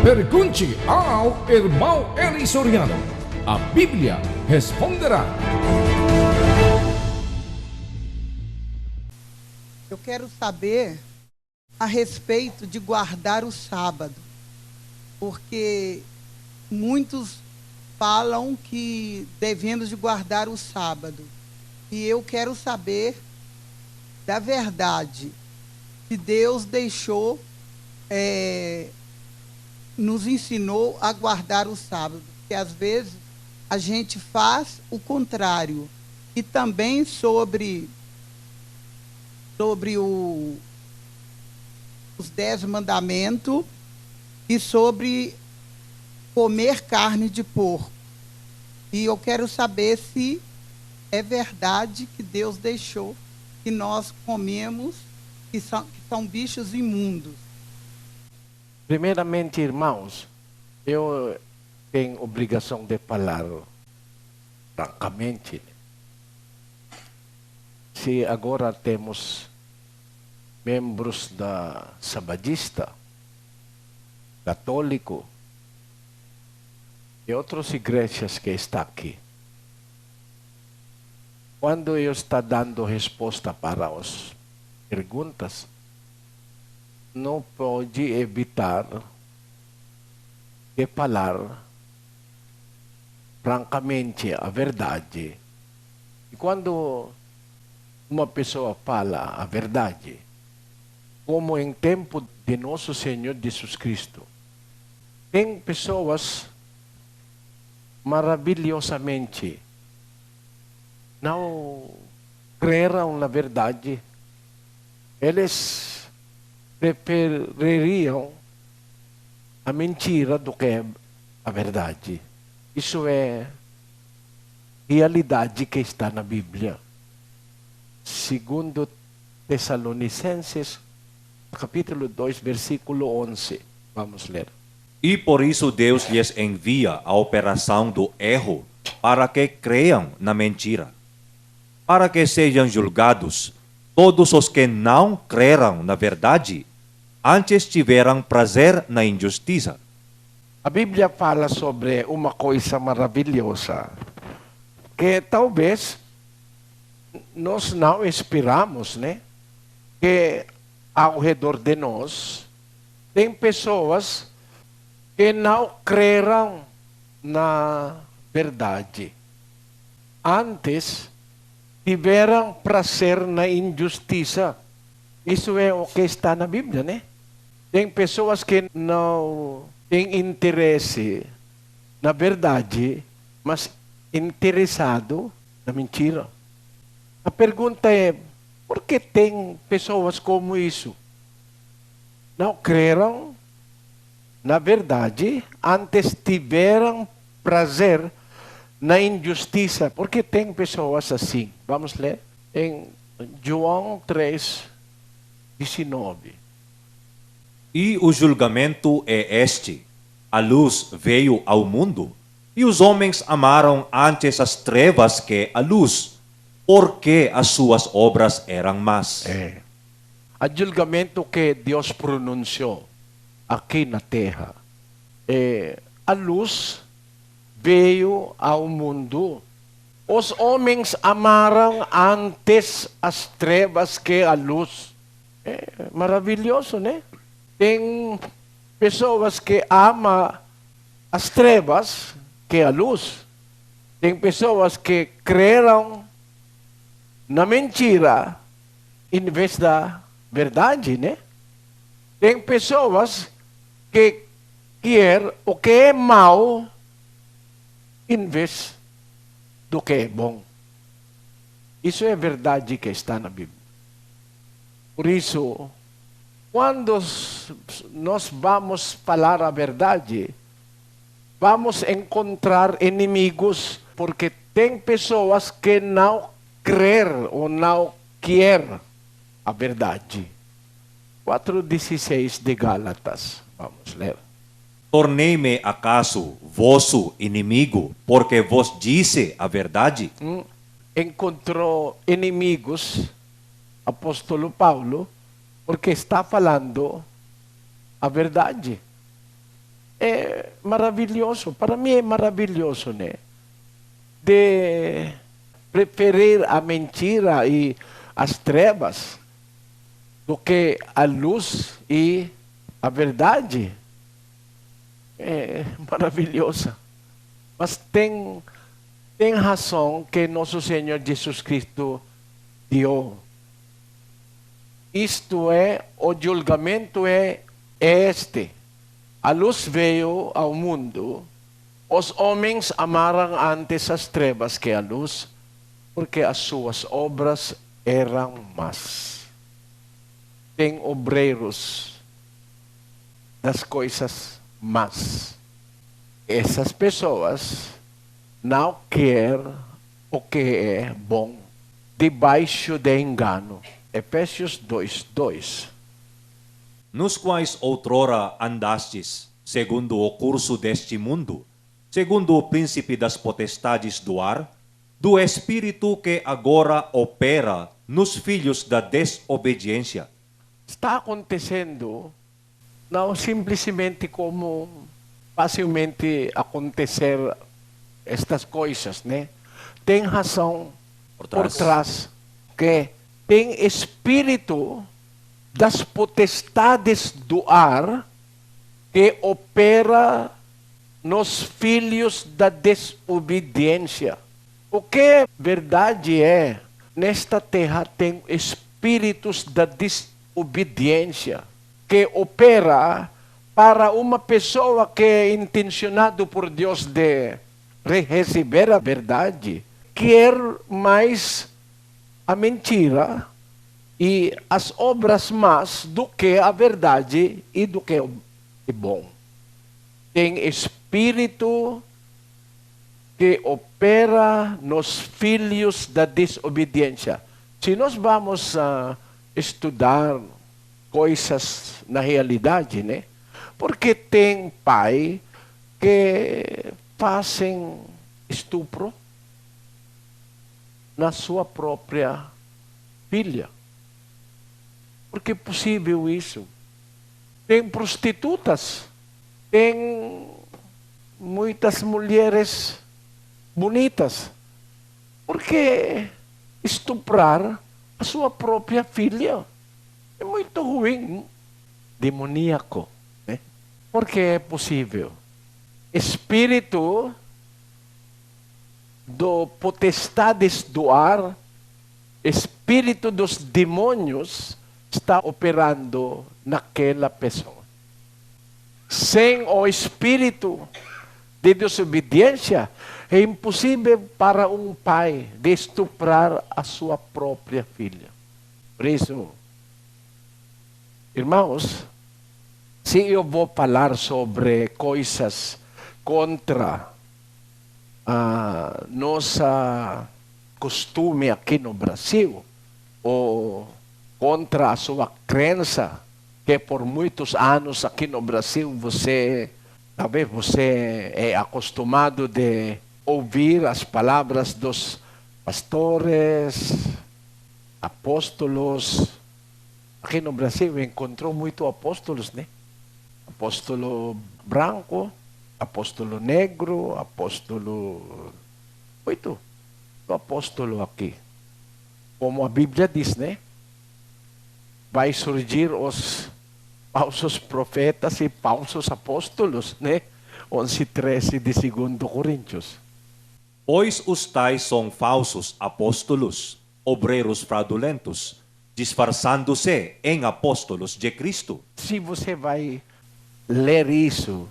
Pergunte ao irmão Eli Soriano. A Bíblia responderá. Eu quero saber a respeito de guardar o sábado, porque muitos falam que devemos de guardar o sábado, e eu quero saber da verdade que Deus deixou, nos ensinou a guardar o sábado, porque às vezes a gente faz o contrário. E também sobre os 10 mandamentos e sobre comer carne de porco. E eu quero saber se é verdade que Deus deixou que nós comemos, que são bichos imundos. Primeiramente, irmãos, eu tenho obrigação de falar francamente. Se agora temos membros da Sabadista, Católico e outras igrejas que estão aqui, quando eu estou dando resposta para as perguntas, não pode evitar de falar francamente a verdade. E quando uma pessoa fala a verdade, como em tempo de nosso Senhor Jesus Cristo, tem pessoas maravilhosamente não creram na verdade. Eles prefeririam a mentira do que a verdade. Isso é realidade que está na Bíblia. Segundo Tessalonicenses, capítulo 2, versículo 11. Vamos ler. E por isso Deus lhes envia a operação do erro, para que creiam na mentira, para que sejam julgados todos os que não creram na verdade, antes tiveram prazer na injustiça. A Bíblia fala sobre uma coisa maravilhosa, que talvez nós não esperamos, né? Que ao redor de nós tem pessoas que não creram na verdade. Antes tiveram prazer na injustiça. Isso é o que está na Bíblia, né? Tem pessoas que não têm interesse na verdade, mas interessado na mentira. A pergunta é, por que tem pessoas como isso? Não creram na verdade, antes tiveram prazer na injustiça. Por que tem pessoas assim? Vamos ler em João 3, 19. E o julgamento é este: a luz veio ao mundo, e os homens amaram antes as trevas que a luz, porque as suas obras eram más. O julgamento que Deus pronunciou aqui na terra. A luz veio ao mundo. Os homens amaram antes as trevas que a luz. Maravilhoso, né? Tem pessoas que amam as trevas que a luz. Tem pessoas que creram na mentira em vez da verdade, né? Tem pessoas que querem o que é mal em vez do que é bom. Isso é verdade que está na Bíblia. Por isso, quando nós vamos falar a verdade, vamos encontrar inimigos, porque tem pessoas que não creem ou não querem a verdade. 4:16 de Gálatas. Vamos ler. Tornei-me acaso vosso inimigo, porque vos disse a verdade? Encontrou inimigos, apóstolo Paulo, porque está falando a verdade. é maravilhoso. Para mim é maravilhoso, né? De preferir a mentira e as trevas do que a luz e a verdade. É maravilhosa. Mas tem razão que nosso Senhor Jesus Cristo deu. Isto é, o julgamento é este. A luz veio ao mundo, os homens amaram antes as trevas que a luz, porque as suas obras eram más. Tem obreiros das coisas más. Essas pessoas não querem o que é bom, debaixo de engano. Efésios 2:2. Nos quais outrora andastes, segundo o curso deste mundo, segundo o príncipe das potestades do ar, do espírito que agora opera nos filhos da desobediência. Está acontecendo não simplesmente como facilmente acontecer estas coisas, né? Tem razão por trás que tem espírito das potestades do ar que opera nos filhos da desobediência. O que verdade é, nesta terra tem espíritos da desobediência que opera para uma pessoa que é intencionado por Deus de receber a verdade, quer mais a mentira e as obras más do que a verdade e do que é bom. Tem espírito que opera nos filhos da desobediência. Se nós vamos estudar coisas na realidade, né? Porque tem pai que fazem estupro na sua própria filha. Porque é possível isso. Tem prostitutas, tem muitas mulheres bonitas. Porque estuprar a sua própria filha é muito ruim, demoníaco, né? Porque é possível. Espírito do potestades do ar, espírito dos demônios está operando naquela pessoa. Sem o espírito de desobediência, é impossível para um pai de estuprar a sua própria filha. Por isso, irmãos, se eu vou falar sobre coisas contra a nossa costume aqui no Brasil, ou contra a sua crença, que por muitos anos aqui no Brasil talvez você é acostumado de ouvir as palavras dos pastores, apóstolos. Aqui no Brasil encontrou muitos apóstolos, né? Apóstolo branco, apóstolo negro, apóstolo... Muito apóstolo aqui. Como a Bíblia diz, né? Vai surgir os falsos profetas e falsos apóstolos, né? 11:13 de 2 Coríntios. Pois os tais são falsos apóstolos, obreiros fraudulentos, disfarçando-se em apóstolos de Cristo. Se você vai ler isso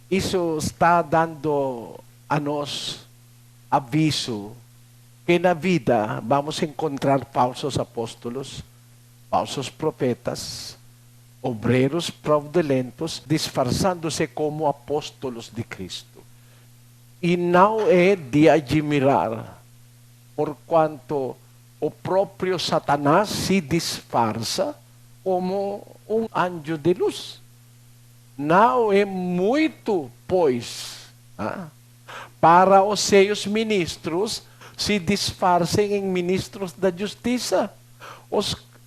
está dando a nós aviso que na vida vamos encontrar falsos apóstolos, falsos profetas, obreiros fraudulentos, disfarçando-se como apóstolos de Cristo. E não é de admirar, porquanto o próprio Satanás se disfarça como um anjo de luz. Não é muito, pois, para os seus ministros se disfarcem em ministros da justiça,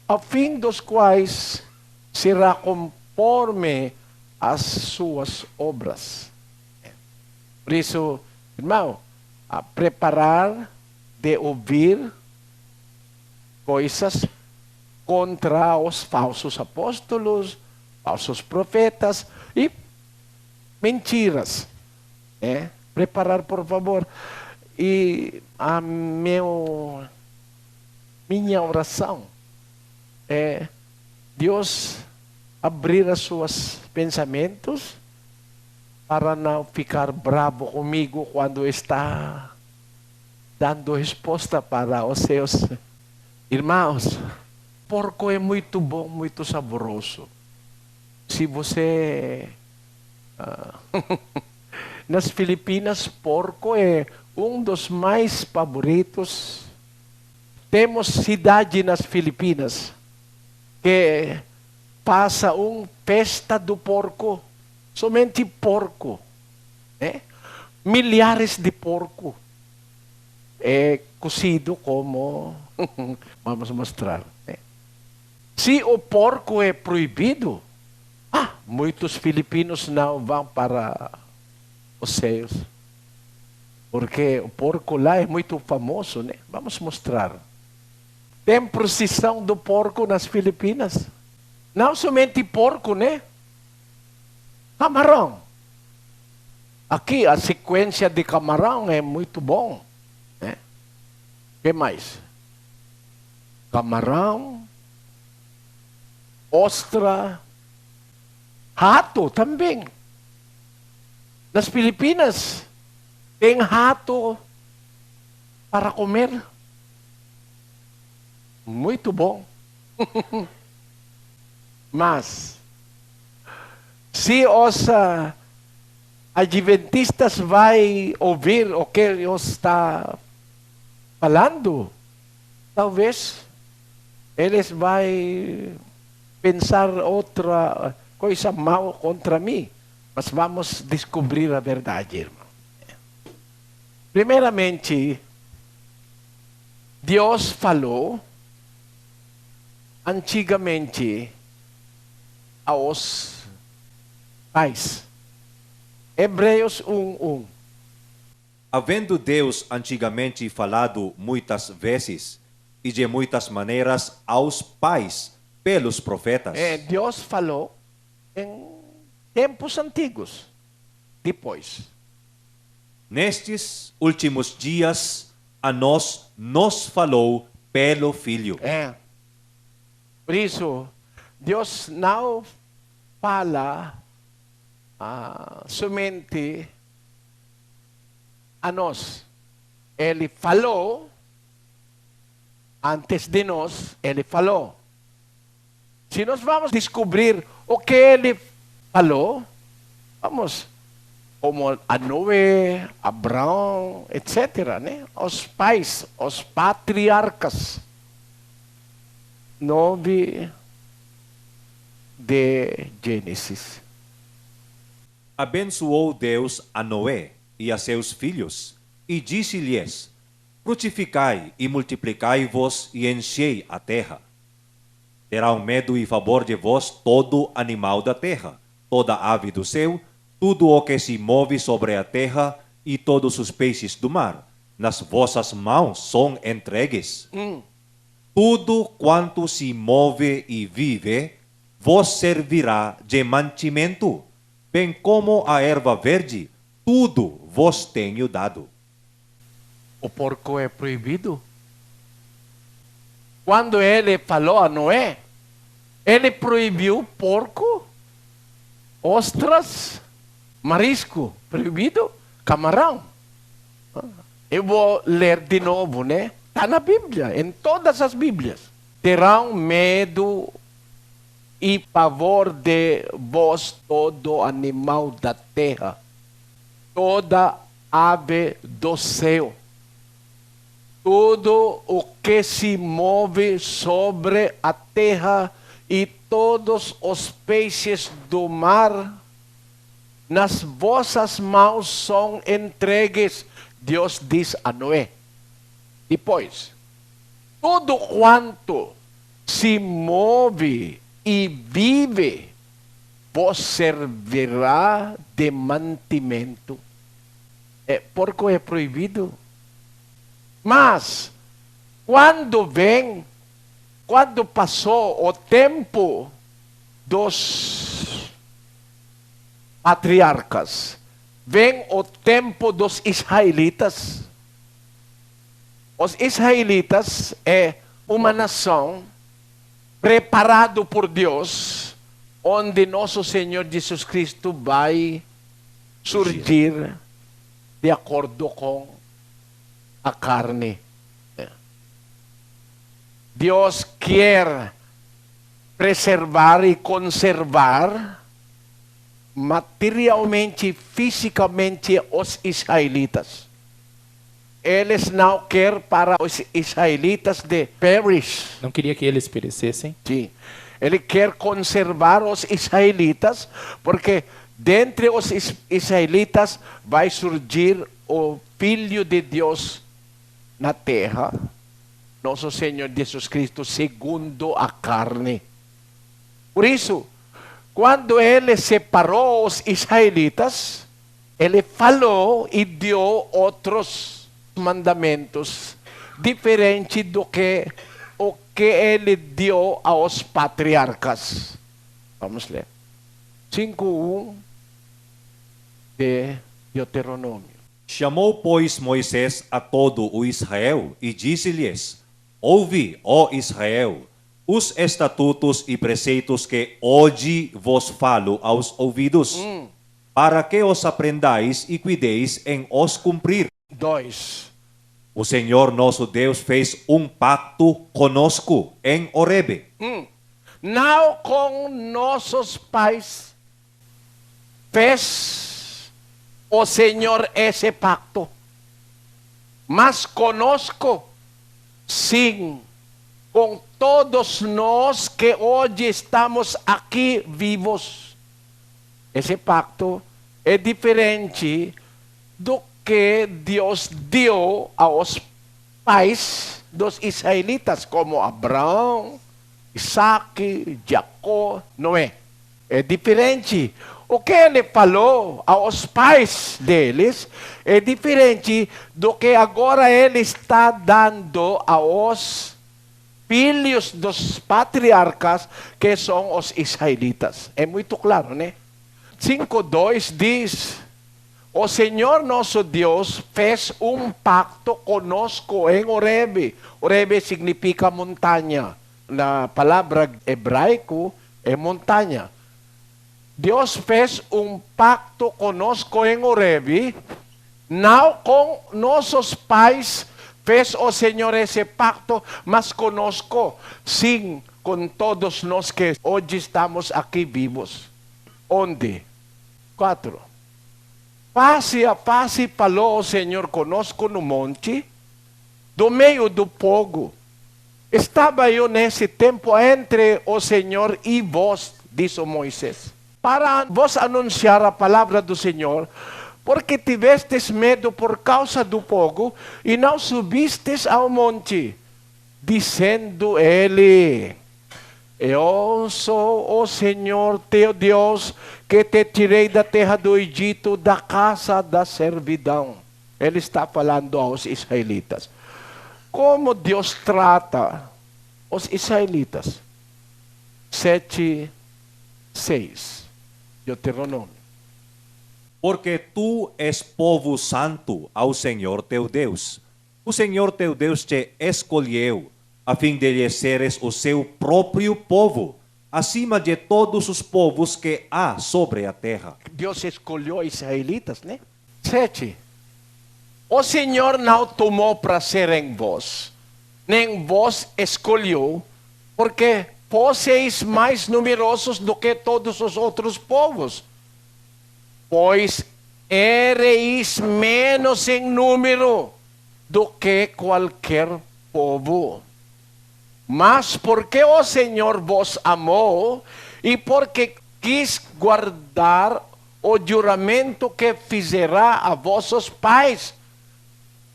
a fim dos quais será conforme as suas obras. Por isso, irmão, a preparar de ouvir coisas contra os falsos apóstolos, falsos profetas e mentiras. Preparar, por favor. E a minha oração é Deus abrir os seus pensamentos para não ficar bravo comigo quando está dando resposta para os seus irmãos. Porco é muito bom, muito saboroso. Se você... nas Filipinas, porco é um dos mais favoritos. Temos cidade nas Filipinas que passa festa do porco. Somente porco. Milhares de porco. É cozido como... Vamos mostrar. Se o porco é proibido, muitos filipinos não vão para os céus. Porque o porco lá é muito famoso, né? Vamos mostrar. Tem procissão do porco nas Filipinas. Não somente porco, né? Camarão. Aqui, a sequência de camarão é muito bom. Né? O que mais? Camarão, ostra, rato também. Nas Filipinas, tem rato para comer. Muito bom. Mas, se os adventistas vai ouvir o que eu está falando, talvez eles vão pensar outra coisa mal contra mim. Mas vamos descobrir a verdade, irmão. Primeiramente, Deus falou antigamente aos pais. Hebreus 1:1. Havendo Deus antigamente falado muitas vezes e de muitas maneiras aos pais pelos profetas. Deus falou em tempos antigos. Depois, nestes últimos dias, a nós nos falou pelo Filho. Por isso, Deus não fala somente a nós. Ele falou, antes de nós, Ele falou. Se nós vamos descobrir o que Ele falou, vamos, como a Noé, Abraão, etc., né? Os pais, os patriarcas. 9 de Gênesis. Abençoou Deus a Noé e a seus filhos, e disse-lhes: frutificai e multiplicai-vos e enchei a terra. Terá medo e favor de vós todo animal da terra, toda ave do céu, tudo o que se move sobre a terra e todos os peixes do mar. Nas vossas mãos são entregues. Tudo quanto se move e vive vos servirá de mantimento, bem como a erva verde, tudo vos tenho dado. O porco é proibido? Quando ele falou a Noé, ele proibiu porco, ostras, marisco, proibido, camarão. Eu vou ler de novo, né? Está na Bíblia, em todas as Bíblias. Terão medo e pavor de vós todo animal da terra, toda ave do céu, tudo o que se move sobre a terra e todos os peixes do mar, nas vossas mãos são entregues, Deus diz a Noé. Depois, tudo quanto se move e vive vos servirá de mantimento. Porco é proibido. Mas, quando passou o tempo dos patriarcas, vem o tempo dos israelitas. Os israelitas é uma nação preparado por Deus, onde nosso Senhor Jesus Cristo vai surgir de acordo com a carne. Deus quer preservar e conservar materialmente, fisicamente os israelitas. Eles não querem para os israelitas de perish. Não queria que eles perecessem. Sim. Ele quer conservar os israelitas, porque dentre os israelitas vai surgir o Filho de Deus na terra, nosso Senhor Jesus Cristo, segundo a carne. Por isso, quando ele separou os israelitas, ele falou e deu outros mandamentos diferente do que o que ele deu aos patriarcas. Vamos ler. 5:1 de Deuteronômio. Chamou, pois, Moisés a todo o Israel e disse-lhes: Ouve, ó Israel, os estatutos e preceitos que hoje vos falo aos ouvidos, para que os aprendais e cuideis em os cumprir. 2. O Senhor nosso Deus fez um pacto conosco em Horebe. Não com nossos pais fez o Senhor esse pacto, mas conosco, sim, com todos nós que hoje estamos aqui vivos. Esse pacto é diferente do que Deus deu aos pais dos israelitas, como Abraão, Isaac, Jacó, Noé. É diferente. O que ele falou aos pais deles é diferente do que agora ele está dando aos filhos dos patriarcas, que são os israelitas. É muito claro, né? 5:2 diz: o Senhor nosso Deus fez um pacto conosco em Horebe. Horebe significa montanha. Na palavra hebraico é montanha. Deus fez um pacto conosco em Horebe. Não com nossos pais fez o Senhor esse pacto, mas conosco, sim, com todos nós que hoje estamos aqui vivos. Onde? 4. Face a face falou o Senhor conosco no monte, do meio do fogo. Estava eu nesse tempo entre o Senhor e vós, disse Moisés, para vos anunciar a palavra do Senhor, porque tivestes medo por causa do fogo e não subistes ao monte, dizendo ele: eu sou o Senhor teu Deus, que te tirei da terra do Egito, da casa da servidão. Ele está falando aos israelitas. Como Deus trata os israelitas? 7:6, Deuteronômio. Porque tu és povo santo ao Senhor teu Deus. O Senhor teu Deus te escolheu, a fim de lhe seres o seu próprio povo, acima de todos os povos que há sobre a terra. Deus escolheu israelitas, né? 7. O Senhor não tomou prazer em vós, nem vos escolheu, porque fosseis mais numerosos do que todos os outros povos, pois ereis menos em número do que qualquer povo. Mas porque o Senhor vos amou e porque quis guardar o juramento que fizera a vossos pais,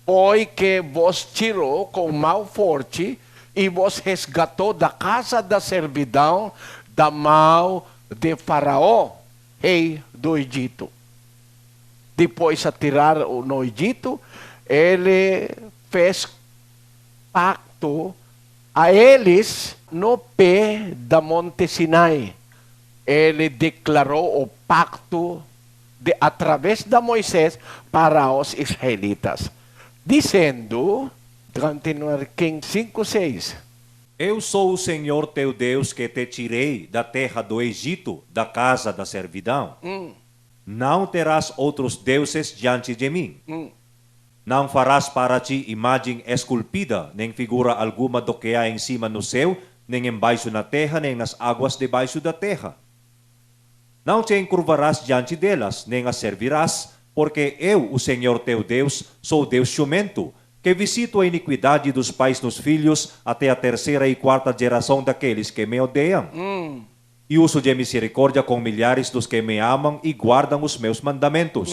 foi que vos tirou com mão forte e vos resgatou da casa da servidão, da mão de Faraó, rei do Egito. Depois de tirar no Egito, ele fez pacto a eles no pé da Monte Sinai. Ele declarou o pacto através de Moisés para os israelitas, dizendo, continuar King 5:6. Eu sou o Senhor teu Deus que te tirei da terra do Egito, da casa da servidão. Não terás outros deuses diante de mim. Não farás para ti imagem esculpida, nem figura alguma do que há em cima no céu, nem embaixo na terra, nem nas águas debaixo da terra. Não te encurvarás diante delas, nem as servirás, porque eu, o Senhor teu Deus, sou Deus ciumento, que visito a iniquidade dos pais nos filhos até a terceira e quarta geração daqueles que me odeiam. E uso de misericórdia com milhares dos que me amam e guardam os meus mandamentos.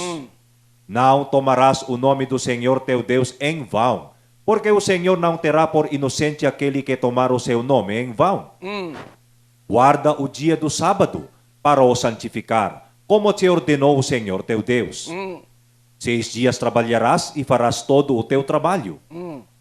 Não tomarás o nome do Senhor teu Deus em vão, porque o Senhor não terá por inocente aquele que tomar o seu nome em vão. Guarda o dia do sábado, para o santificar, como te ordenou o Senhor teu Deus. 6 dias trabalharás e farás todo o teu trabalho.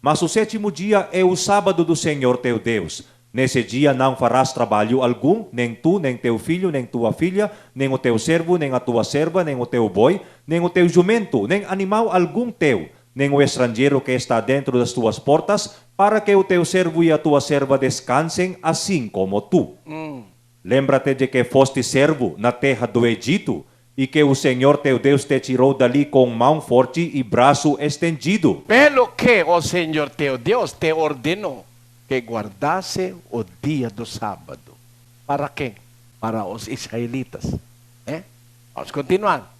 Mas o 7º dia é o sábado do Senhor teu Deus. Nesse dia não farás trabalho algum, nem tu, nem teu filho, nem tua filha, nem o teu servo, nem a tua serva, nem o teu boi, nem o teu jumento, nem animal algum teu, nem o estrangeiro que está dentro das tuas portas, para que o teu servo e a tua serva descansem assim como tu. Lembra-te de que foste servo na terra do Egito e que o Senhor teu Deus te tirou dali com mão forte e braço estendido. Pelo que o Senhor teu Deus te ordenou que guardasse o dia do sábado. Para quem? Para os israelitas. Vamos continuar.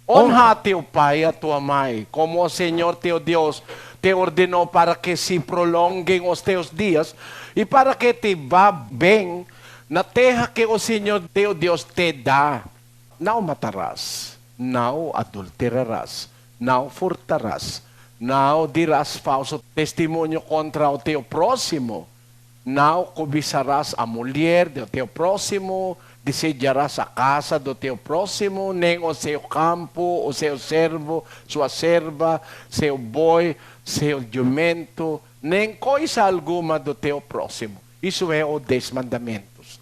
Honra a teu pai e a tua mãe, como o Senhor teu Deus te ordenou, para que se prolonguem os teus dias e para que te vá bem na terra que o Senhor teu Deus te dá. Não matarás, não adulterarás, não furtarás, não dirás falso testemunho contra o teu próximo, não cobiçarás a mulher do teu próximo, desejarás a casa do teu próximo, nem o seu campo, o seu servo, sua serva, seu boi, seu jumento, nem coisa alguma do teu próximo. Isso é os 10 mandamentos.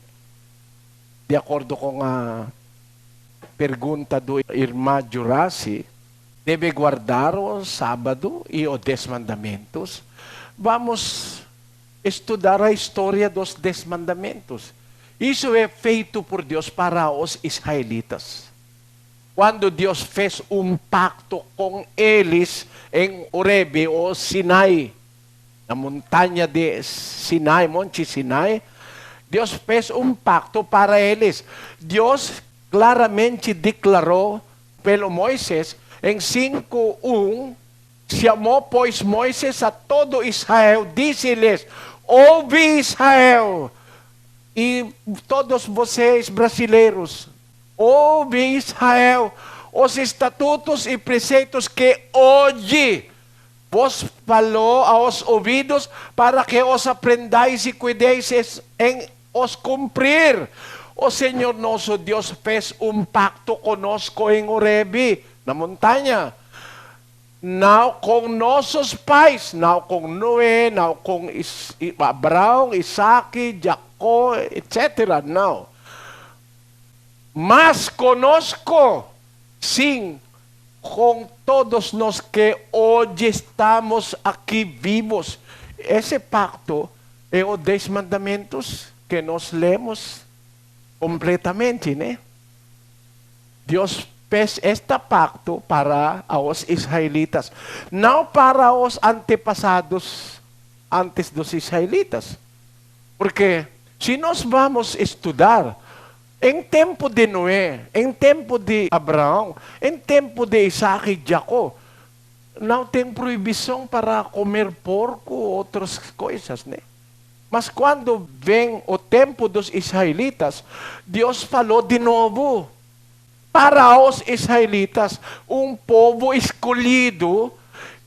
De acordo com a pergunta do irmã Juraci, deve guardar o sábado e os 10 mandamentos. Vamos estudar a história dos 10 mandamentos. Isso é feito por Deus para os israelitas. Quando Deus fez pacto com eles em Horebe ou Sinai, na montanha de Sinai, Monte Sinai, Deus fez pacto para eles. Deus claramente declarou pelo Moisés em 5:1, chamou, pois, Moisés a todo Israel, disse-lhes: ouve, Israel, e todos vocês brasileiros, ouve, Israel, os estatutos e preceitos que hoje vos falou aos ouvidos, para que os aprendais e cuideis em os cumprir. O Senhor nosso Deus fez pacto conosco em Horebe, na montanha. Não com nossos pais, não com Noé, não com Abraão, Isaac, Jacó, etc. Não. Mas conosco, sim, com todos nós que hoje estamos aqui vivos. Esse pacto é os 10 mandamentos que nós lemos completamente, né? Deus fez este pacto para os israelitas, não para os antepassados antes dos israelitas. Porque se nós vamos estudar, em tempo de Noé, em tempo de Abraão, em tempo de Isaac e Jacó, não tem proibição para comer porco ou outras coisas, né? Mas quando vem o tempo dos israelitas, Deus falou de novo para os israelitas, povo escolhido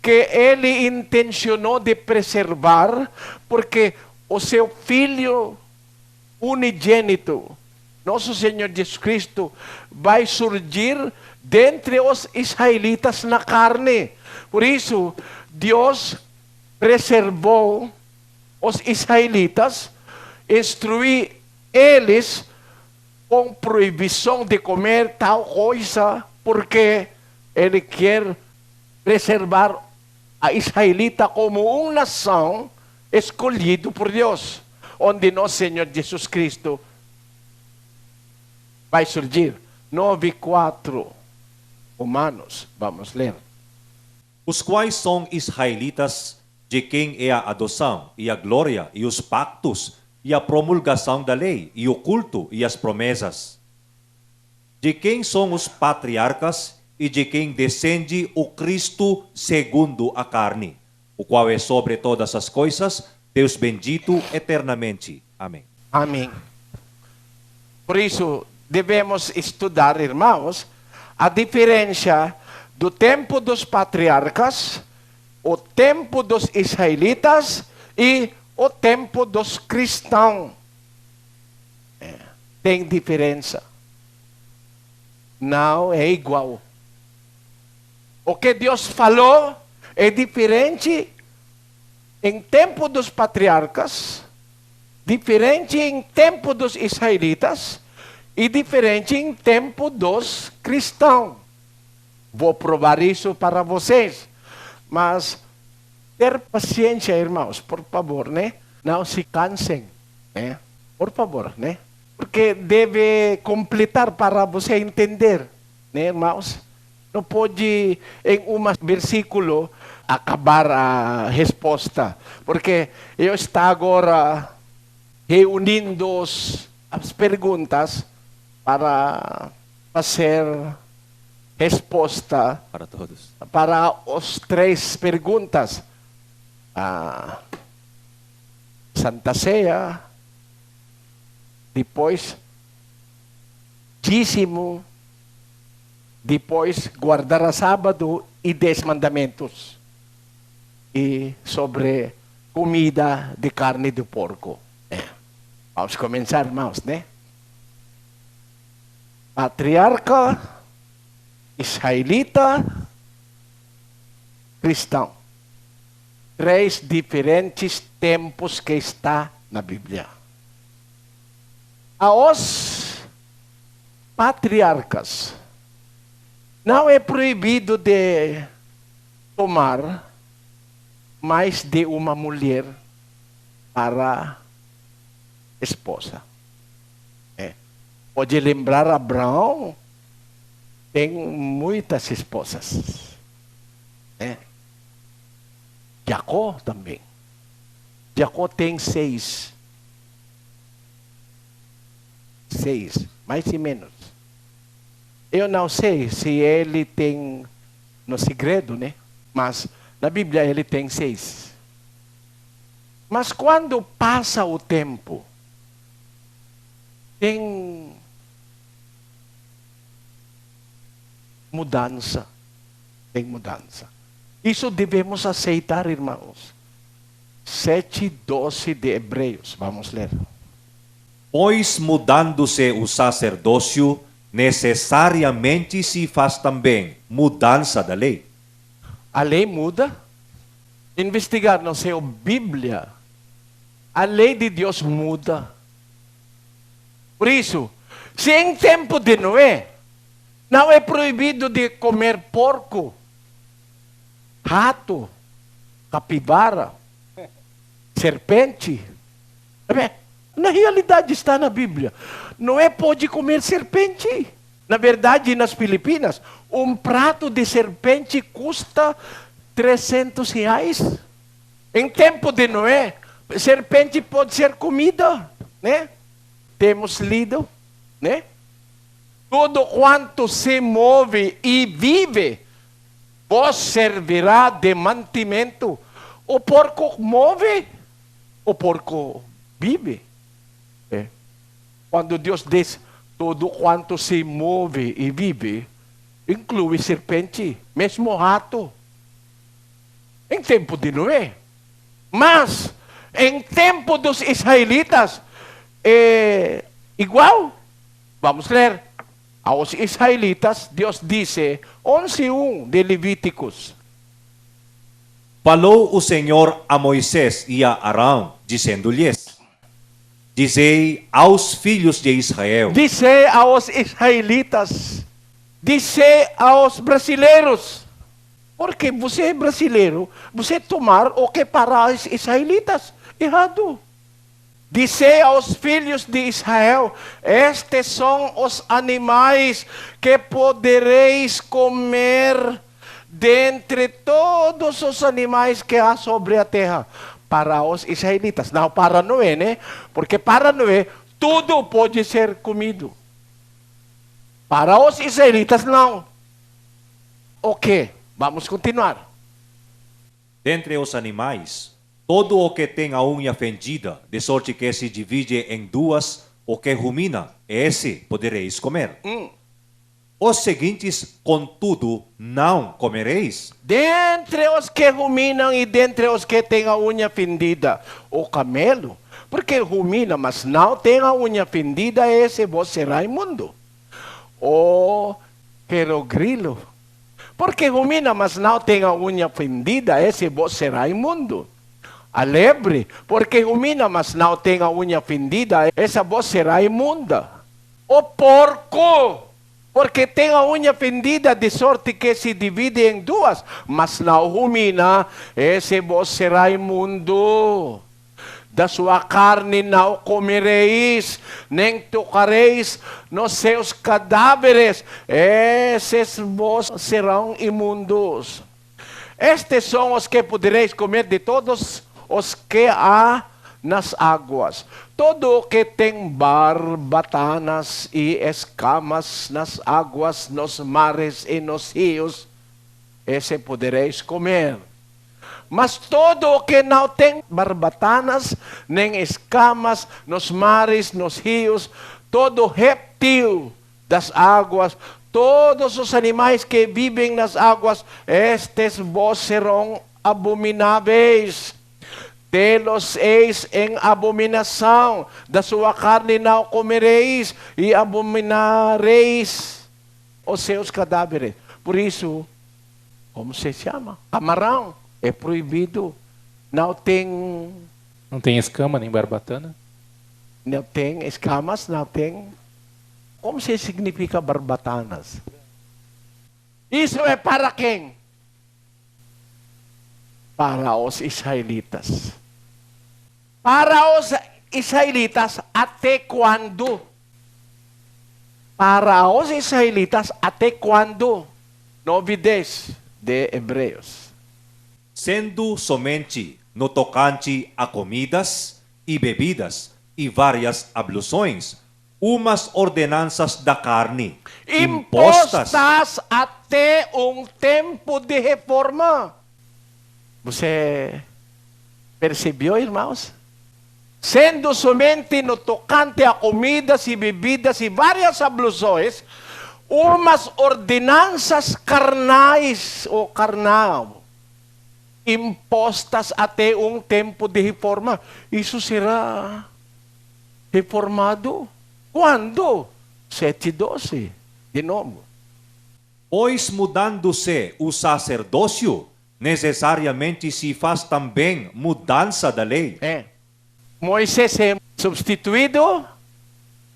que ele intencionou de preservar, porque o seu filho unigênito, nosso Senhor Jesus Cristo vai surgir dentre os israelitas na carne. Por isso, Deus preservou os israelitas, instruiu eles com proibição de comer tal coisa, porque Ele quer preservar a israelita como uma nação escolhido por Deus, onde nosso Senhor Jesus Cristo vai surgir. 9:4, Romanos, vamos ler. Os quais são israelitas, de quem é a adoção, e a glória, e os pactos, e a promulgação da lei, e o culto, e as promessas. De quem são os patriarcas, e de quem descende o Cristo segundo a carne, o qual é sobre todas as coisas, Deus bendito eternamente. Amém. Amém. Por isso, devemos estudar, irmãos, a diferença do tempo dos patriarcas, o tempo dos israelitas e o tempo dos cristãos. Tem diferença. Não é igual. O que Deus falou é diferente em tempo dos patriarcas, diferente em tempo dos israelitas e diferente em tempo dos cristãos. Vou provar isso para vocês. Mas ter paciência, irmãos, por favor, né? Não se cansem, né? Por favor, né? Porque deve completar para você entender, né, irmãos? Não pode, em um versículo, acabar a resposta. Porque eu estou agora reunindo as perguntas para fazer resposta Para todos. para as 3 perguntas. Santa Ceia, depois dízimo, depois guardar a sábado e 10 mandamentos. E sobre comida de carne de porco. Vamos começar, irmãos, né? Patriarca, israelita, cristão. 3 diferentes tempos que está na Bíblia. Aos patriarcas, não é proibido de tomar mais de uma mulher para esposa. Pode lembrar Abraão, tem muitas esposas. Jacó também. Jacó tem 6. 6, mais e menos. Eu não sei se ele tem no segredo, né? Mas na Bíblia ele tem 6. Mas quando passa o tempo, tem mudança. Tem mudança. Isso devemos aceitar, irmãos. 7:12 de Hebreus. Vamos ler. Pois mudando-se o sacerdócio, necessariamente se faz também mudança da lei. A lei muda. Investigar na sua Bíblia, a lei de Deus muda. Por isso, se em tempo de Noé, não é proibido de comer porco, rato, capivara, serpente. Na realidade está na Bíblia. Noé pode comer serpente. Na verdade, nas Filipinas, um prato de serpente custa R$300. Em tempo de Noé, serpente pode ser comida, né? Temos lido, né? Tudo quanto se move e vive, vos servirá de mantimento. O porco move, o porco vive. Quando Deus diz tudo quanto se move e vive, inclui serpente, mesmo rato. Em tempo de Noé. Mas, em tempo dos israelitas, é igual. Vamos ler. Aos israelitas, Deus dice, 11:1 de Levíticos. Falou o Senhor a Moisés e a Arão, dizendo-lhes: Dizei aos filhos de Israel: Dice aos israelitas, dice aos brasileiros. Porque você é brasileiro, você tomar o que para os israelitas, errado. Dice aos filhos de Israel, estes são os animais que podereis comer dentre todos os animais que há sobre a terra. Para os israelitas, não para Noé, né? Porque para Noé, tudo pode ser comido. Para os israelitas, não. Ok, vamos continuar. Dentre os animais, todo o que tem a unha fendida, de sorte que se divide em duas, o que rumina, esse podereis comer. Os seguintes, contudo, não comereis: Dentre os que ruminam e dentre os que têm a unha fendida, o camelo, porque rumina, mas não tem a unha fendida, esse vos será imundo. O querogrilo, porque rumina, mas não tem a unha fendida, esse vos será imundo. A lebre, porque rumina, mas não tem a unha fendida, essa vos será imunda. O porco, porque tem a unha fendida, de sorte que se divide em duas, mas não rumina, esse vos será imundo. Da sua carne não comereis, nem tocareis nos seus cadáveres, esses vos serão imundos. Estes são os que podereis comer de todos os que há nas águas. Todo o que tem barbatanas e escamas nas águas, nos mares e nos rios, esse podereis comer. Mas todo o que não tem barbatanas, nem escamas nos mares, nos rios, todo réptil das águas, todos os animais que vivem nas águas, estes vos serão abomináveis. Telos eis em abominação, da sua carne não comereis, e abominareis os seus cadáveres. Por isso, como se chama? Camarão é proibido. Não tem escama nem barbatana? Não tem escamas, não tem. Como se significa barbatanas? Isso é para quem? Para os israelitas. Para os israelitas, até quando? Para os israelitas, até quando? 9:10 de Hebreus. Sendo somente no tocante a comidas e bebidas e várias abluções, umas ordenanças da carne, Impostas até um tempo de reforma. Você percebeu, irmãos? Sendo somente no tocante a comidas e bebidas e várias ablusões, umas ordenanças carnais ou carnal, impostas até um tempo de reforma. Isso será reformado quando? 7:12, de novo. Pois mudando-se o sacerdócio, necessariamente se faz também mudança da lei. Moisés é substituído,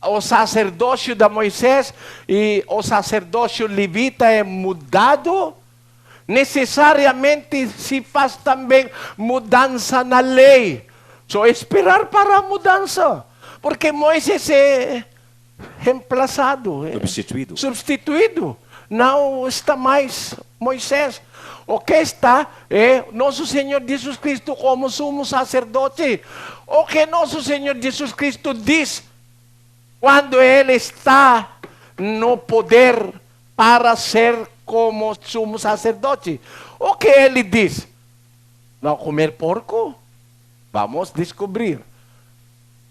o sacerdócio de Moisés e o sacerdócio levita é mudado, necessariamente se faz também mudança na lei. Só esperar para a mudança, porque Moisés é reemplaçado, substituído. Não está mais Moisés. O que está é nosso Senhor Jesus Cristo como sumo sacerdote. O que nosso Senhor Jesus Cristo diz quando Ele está no poder para ser como sumo sacerdote. O que Ele diz? Não comer porco? Vamos descobrir.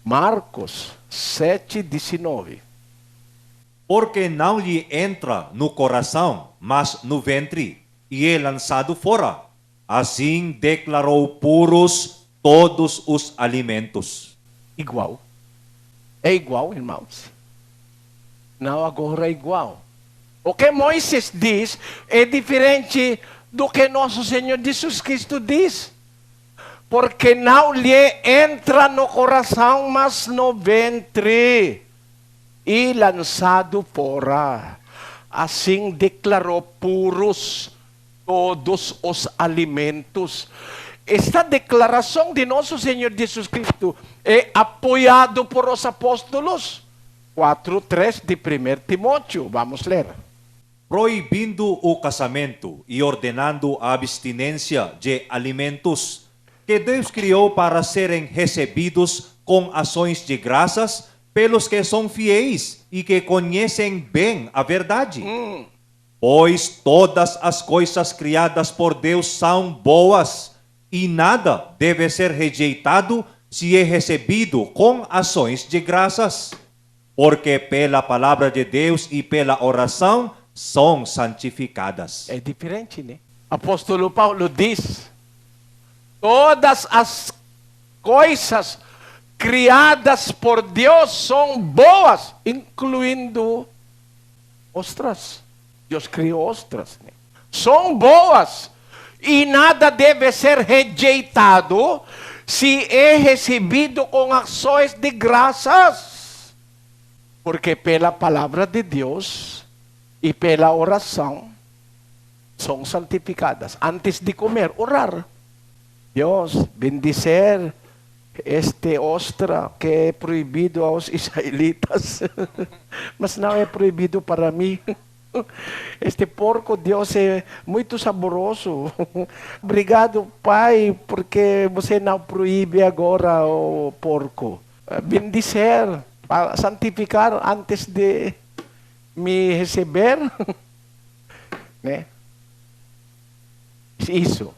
Marcos 7:19. Porque não lhe entra no coração, mas no ventre, e é lançado fora. Assim declarou puros todos os alimentos. Igual. É igual, irmãos. Não agora igual. O que Moisés diz é diferente do que nosso Senhor Jesus Cristo diz. Porque não lhe entra no coração, mas no ventre, e lançado fora. Assim declarou puros todos os alimentos. Esta declaração de nosso Senhor Jesus Cristo é apoiado por os apóstolos. 4:3 de 1 Timóteo. Vamos ler. Proibindo o casamento e ordenando a abstinência de alimentos que Deus criou para serem recebidos com ações de graças pelos que são fiéis e que conhecem bem a verdade. Pois todas as coisas criadas por Deus são boas, e nada deve ser rejeitado se é recebido com ações de graças, porque pela palavra de Deus e pela oração são santificadas. É diferente, né? Apóstolo Paulo diz: todas as coisas criadas por Deus são boas, incluindo ostras. Deus criou ostras, né? São boas e nada deve ser rejeitado se é recebido com ações de graças, porque pela palavra de Deus e pela oração são santificadas. Antes de comer, orar. Deus, bendizer este ostra que é proibido aos israelitas, mas não é proibido para mim. Este porco, Deus, é muito saboroso. Obrigado, Pai, porque você não proíbe agora o porco. Bendizer, santificar antes de me receber, né? Isso.